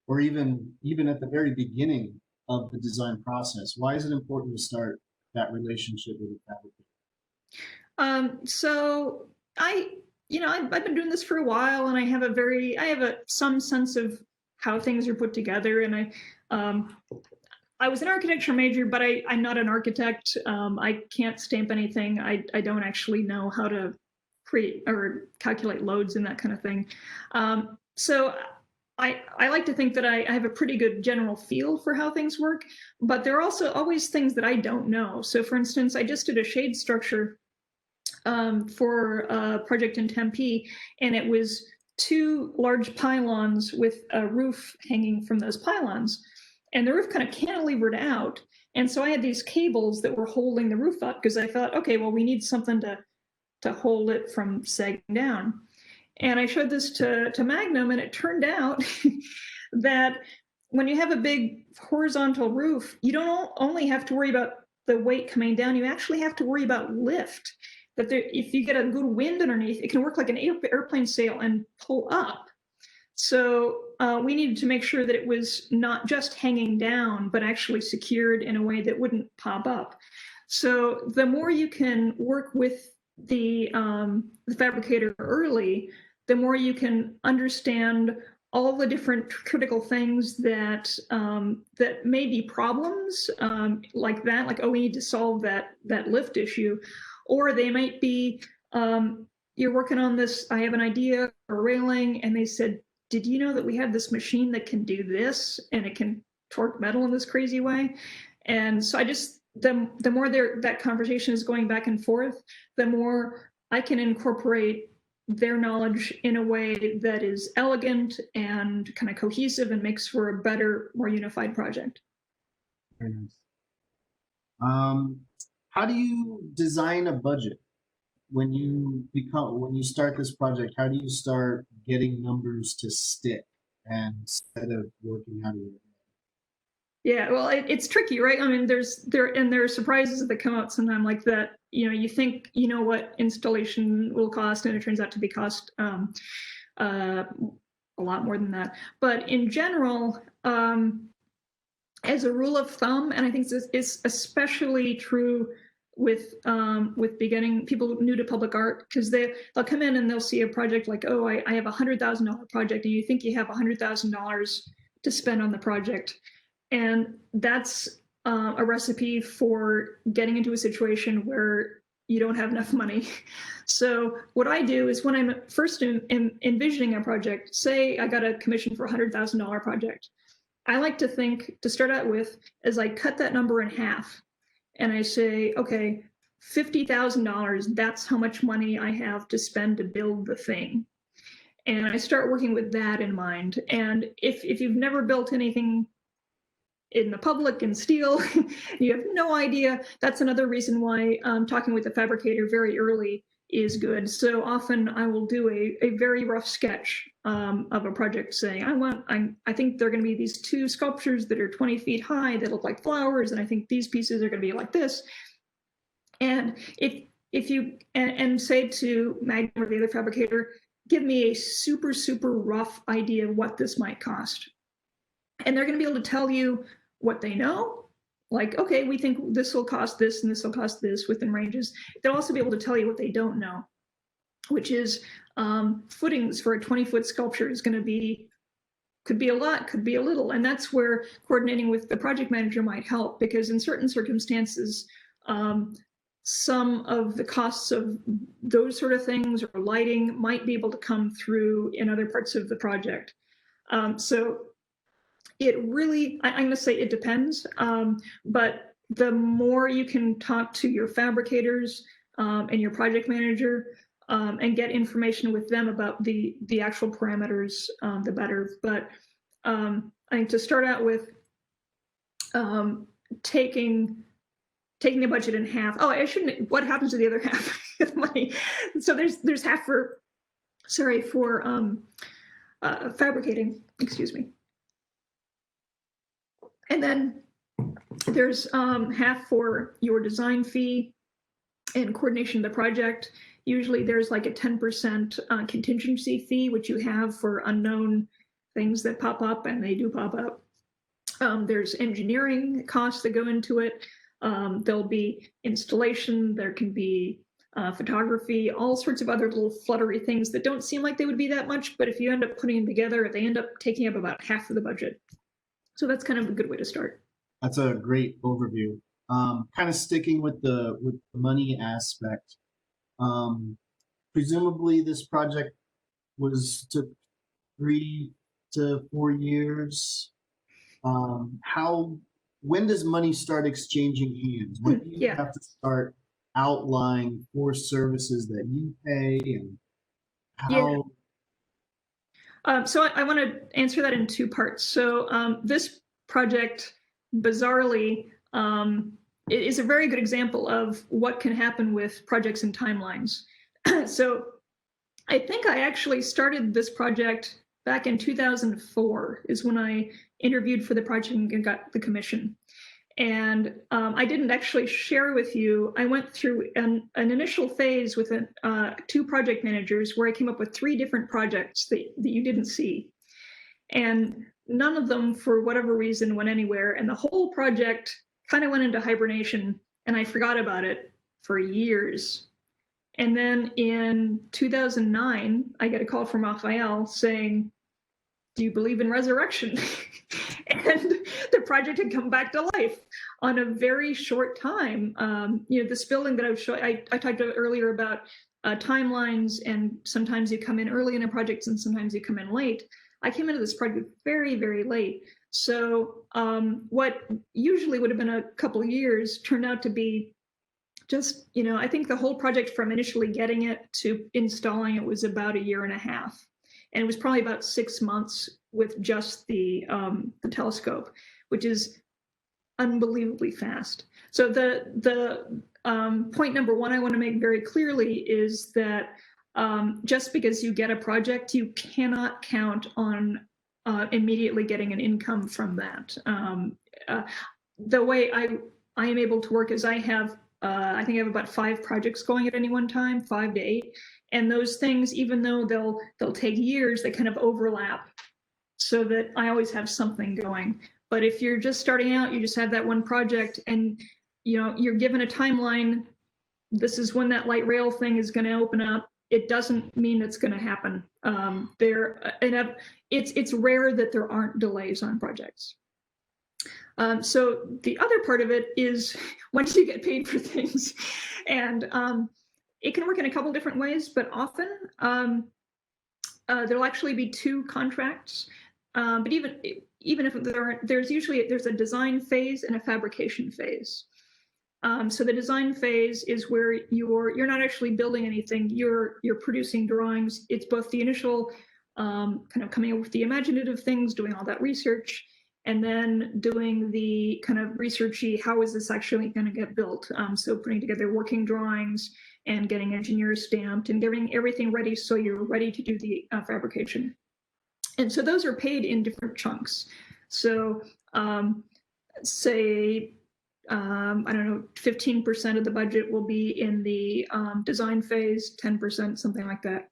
or even at the very beginning of the design process? Why is it important to start that relationship with the fabricator? So I've been doing this for a while, and I have some sense of how things are put together. And I was an architecture major, but I'm not an architect. I can't stamp anything. I don't actually know how to create or calculate loads and that kind of thing. So I like to think that I have a pretty good general feel for how things work, but there are also always things that I don't know. So for instance, I just did a shade structure for a project in Tempe, and it was 2 large pylons with a roof hanging from those pylons. And the roof kind of cantilevered out. And so I had these cables that were holding the roof up, because I thought, okay, well, we need something to hold it from sagging down. And I showed this to Magnum, and it turned out that when you have a big horizontal roof, you don't only have to worry about the weight coming down, you actually have to worry about lift. that there, if you get a good wind underneath, it can work like an airplane sail and pull up. So we needed to make sure that it was not just hanging down, but actually secured in a way that wouldn't pop up. So the more you can work with the fabricator early, the more you can understand all the different critical things that that may be problems like that, like, oh, we need to solve that lift issue, or they might be, you're working on this, I have an idea for railing, and they said, did you know that we have this machine that can do this, and it can torque metal in this crazy way? And so I just, the more that conversation is going back and forth, the more I can incorporate their knowledge in a way that is elegant and kind of cohesive and makes for a better, more unified project. Very nice. How do you design a budget? When you start this project, how do you start getting numbers to stick instead of working out of your head? Yeah, well, it's tricky, right? I mean, there are surprises that come out sometime like that. You know, you think you know what installation will cost, and it turns out to be cost a lot more than that. But in general, as a rule of thumb, and I think this is especially true with beginning people new to public art, because they'll come in and they'll see a project like, oh, I have $100,000 project, and you think you have $100,000 to spend on the project, and that's a recipe for getting into a situation where you don't have enough money. So what I do is, when I'm first envisioning a project, say I got a commission for a $100,000 project, I like to think, to start out with, is I cut that number in half. And I say, okay, $50,000, that's how much money I have to spend to build the thing. And I start working with that in mind. And if you've never built anything in the public in steel, you have no idea, that's another reason why talking with the fabricator very early is good. So often I will do a very rough sketch of a project, saying, I think they're going to be these two sculptures that are 20 feet high that look like flowers, and I think these pieces are going to be like this. And if you and say to Magnum or the other fabricator, give me a super rough idea of what this might cost, and they're going to be able to tell you what they know. Like, okay, we think this will cost this and this will cost this, within ranges. They'll also be able to tell you what they don't know, which is footings for a 20-foot sculpture is going to be, could be a lot, could be a little. And that's where coordinating with the project manager might help, because in certain circumstances, some of the costs of those sort of things or lighting might be able to come through in other parts of the project. So it really, I'm going to say it depends, but the more you can talk to your fabricators and your project manager and get information with them about the actual parameters, the better. But I think to start out with, taking the budget in half. Oh, I shouldn't. What happens to the other half of the money? So there's half for fabricating. Excuse me. And then there's half for your design fee and coordination of the project. Usually there's like a 10% contingency fee, which you have for unknown things that pop up, and they do pop up. There's engineering costs that go into it. There'll be installation, there can be photography, all sorts of other little fluttery things that don't seem like they would be that much, but if you end up putting them together, they end up taking up about half of the budget. So that's kind of a good way to start. That's a great overview. Kind of sticking with the money aspect. Presumably this project took 3 to 4 years. When does money start exchanging hands? When do you have to start outlining for services that you pay, and how? So I want to answer that in 2 parts. So this project, bizarrely, it is a very good example of what can happen with projects and timelines. So I think I actually started this project back in 2004 is when I interviewed for the project and got the commission. And I didn't actually share with you, I went through an initial phase with 2 project managers where I came up with 3 different projects that you didn't see. And none of them, for whatever reason, went anywhere. And the whole project kind of went into hibernation, and I forgot about it for years. And then in 2009, I get a call from Raphael saying, "Do you believe in resurrection?" And the project had come back to life on a very short time. This building that I was showing, I talked earlier about timelines, and sometimes you come in early in a project and sometimes you come in late. I came into this project very, very late. So what usually would have been a couple of years turned out to be just, I think the whole project from initially getting it to installing it was about 1.5 years. And it was probably about 6 months with just the telescope, which is unbelievably fast. So the point number 1 I want to make very clearly is that just because you get a project, you cannot count on immediately getting an income from that. The way I am able to work is I think I have about 5 projects going at any one time, 5 to 8. And those things, even though they'll take years, they kind of overlap so that I always have something going. But if you're just starting out, you just have that one project and you're given a timeline. This is when that light rail thing is going to open up. It doesn't mean it's going to happen. It's rare that there aren't delays on projects. So the other part of it is, when do you get paid for things? And it can work in a couple different ways, but often there'll actually be 2 contracts. But even if there aren't, there's a design phase and a fabrication phase. So the design phase is where you're not actually building anything. You're producing drawings. It's both the initial kind of coming up with the imaginative things, doing all that research, and then doing the kind of researchy, how is this actually going to get built? So putting together working drawings and getting engineers stamped and getting everything ready so you're ready to do the fabrication. And so those are paid in different chunks. So say, I don't know, 15% of the budget will be in the design phase, 10%, something like that.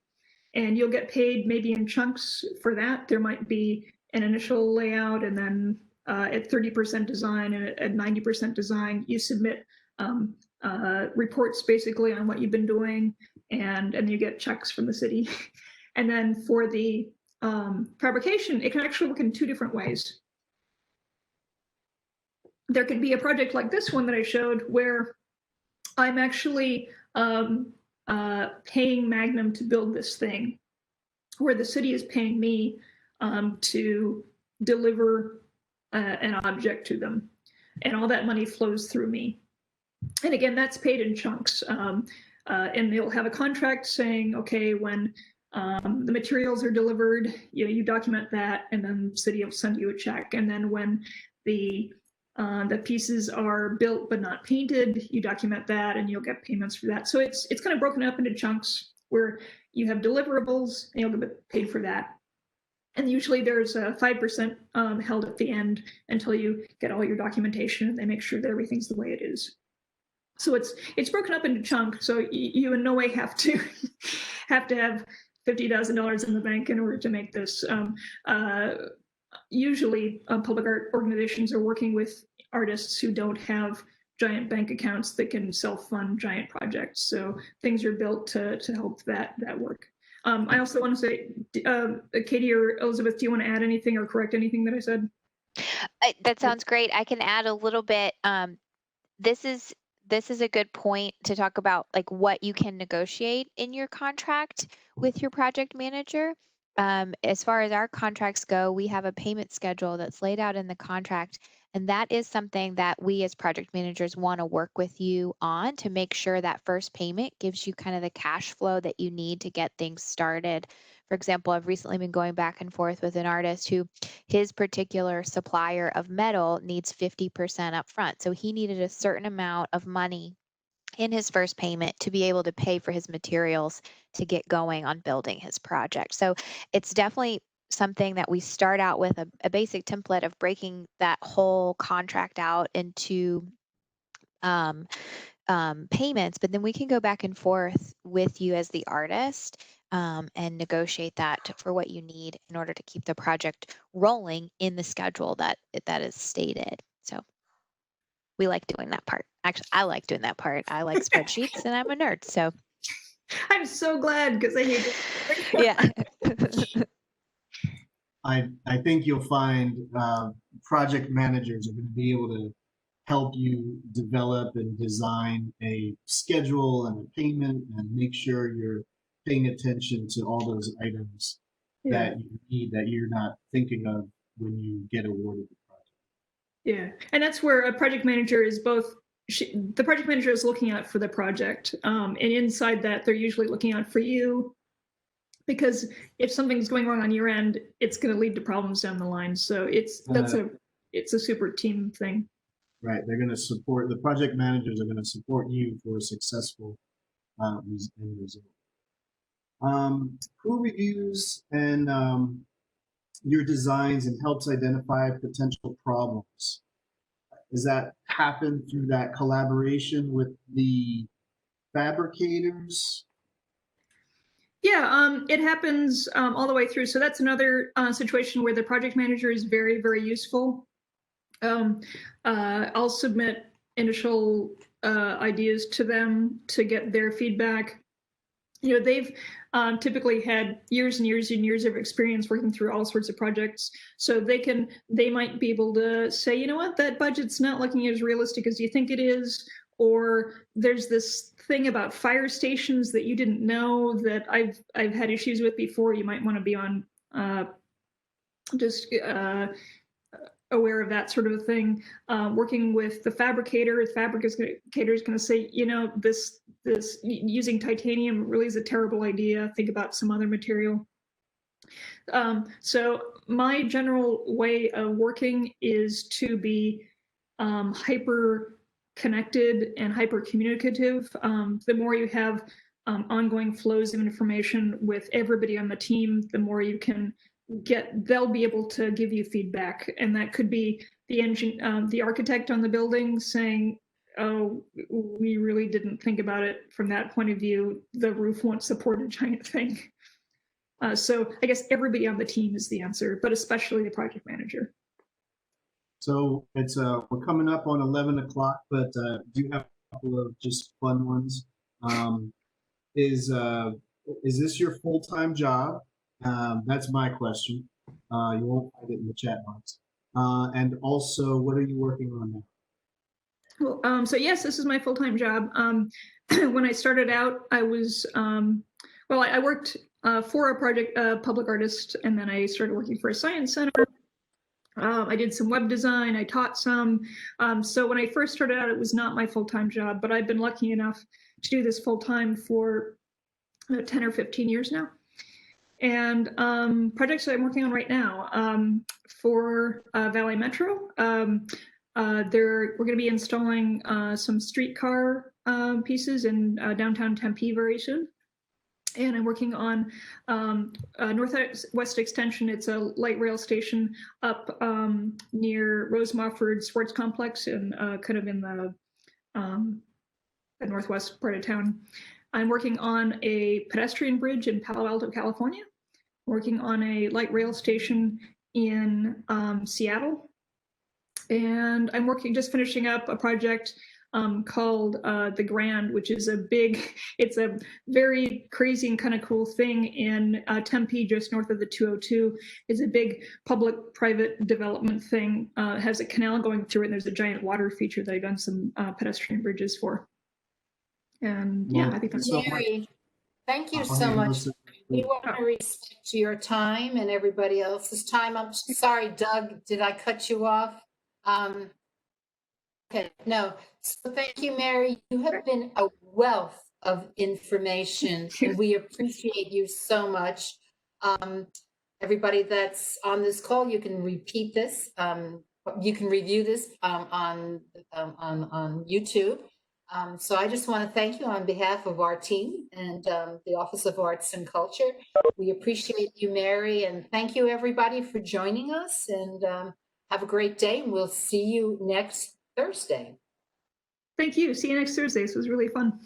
And you'll get paid maybe in chunks for that. There might be an initial layout, and then at 30% design and at 90% design, you submit reports basically on what you've been doing, and you get checks from the city. And then for the fabrication, it can actually work in 2 different ways. There could be a project like this one that I showed where I'm actually paying Magnum to build this thing, where the city is paying me to deliver an object to them. And all that money flows through me. And again, that's paid in chunks. And they'll have a contract saying, okay, when the materials are delivered, you document that, and then the city will send you a check. And then when the pieces are built but not painted, you document that, and you'll get payments for that. So it's kind of broken up into chunks where you have deliverables, and you'll get paid for that. And usually there's a 5% held at the end until you get all your documentation and they make sure that everything's the way it is. So it's broken up into chunks. So you in no way have to have $50,000 in the bank in order to make this. Usually public art organizations are working with artists who don't have giant bank accounts that can self-fund giant projects. So things are built to help that work. I also want to say, Katie or Elizabeth, do you want to add anything or correct anything that I said? That sounds great. I can add a little bit. This is a good point to talk about, like, what you can negotiate in your contract with your project manager. As far as our contracts go, we have a payment schedule that's laid out in the contract. And that is something that we as project managers want to work with you on to make sure that first payment gives you kind of the cash flow that you need to get things started. For example, I've recently been going back and forth with an artist who his particular supplier of metal needs 50% upfront. So he needed a certain amount of money in his first payment to be able to pay for his materials to get going on building his project. So it's definitely something that we start out with a basic template of breaking that whole contract out into payments, but then we can go back and forth with you as the artist and negotiate that for what you need in order to keep the project rolling in the schedule that is stated. So we like doing that part. Actually, I like doing that part. I like spreadsheets and I'm a nerd. So I'm so glad because I hate it. yeah. I think you'll find project managers are going to be able to help you develop and design a schedule and a payment and make sure you're paying attention to all those items that you need that you're not thinking of when you get awarded the project. Yeah, and that's where a project manager is both. The project manager is looking out for the project, and inside that, they're usually looking out for you, because if something's going wrong on your end, it's going to lead to problems down the line. So it's a super team thing. Right, they're going to support, the project managers are going to support you for a successful end result. Who reviews and your designs and helps identify potential problems? Does that happen through that collaboration with the fabricators? Yeah, it happens all the way through. So that's another situation where the project manager is very, very useful. I'll submit initial ideas to them to get their feedback. You know, they've typically had years and years and years of experience working through all sorts of projects. So they might be able to say, you know what, that budget's not looking as realistic as you think it is. Or there's this thing about fire stations that you didn't know that I've had issues with before. You might want to be on aware of that sort of a thing. Working with the fabricator is going to say, you know, this using titanium really is a terrible idea. Think about some other material. So my general way of working is to be hyper connected and hyper communicative. The more you have ongoing flows of information with everybody on the team, the more you can they'll be able to give you feedback. And that could be the architect on the building saying, oh, we really didn't think about it from that point of view. The roof won't support a giant thing. So I guess everybody on the team is the answer, but especially the project manager. So it's we're coming up on 11 o'clock, but do you have a couple of just fun ones? Is this your full-time job? That's my question. You won't find it in the chat box. And also, what are you working on now? Well, so yes, this is my full-time job. When I started out, I was, I worked for a public artist, and then I started working for a science center. I did some web design, I taught some. So when I first started out, it was not my full-time job, but I've been lucky enough to do this full-time for 10 or 15 years now. And projects that I'm working on right now for Valley Metro, we're going to be installing some streetcar pieces in downtown Tempe very soon. And I'm working on Northwest Extension. It's a light rail station up near Rose Mofford Sports Complex and kind of in the northwest part of town. I'm working on a pedestrian bridge in Palo Alto, California. Working on a light rail station in Seattle. And I'm just finishing up a project called The Grand, which is it's a very crazy and kind of cool thing in Tempe, just north of the 202. It's a big public-private development thing. It has a canal going through it, and there's a giant water feature that I've done some pedestrian bridges for. And yeah, I think that's so Mary, thank you so much. We want to respect your time and everybody else's time. I'm sorry, Doug, did I cut you off? Okay, no. So thank you, Mary. You have been a wealth of information, and we appreciate you so much. Everybody that's on this call, you can repeat this. You can review this on YouTube. So I just want to thank you on behalf of our team and the Office of Arts and Culture. We appreciate you, Mary, and thank you, everybody, for joining us. And have a great day. And we'll see you next Thursday. Thank you. See you next Thursday. This was really fun.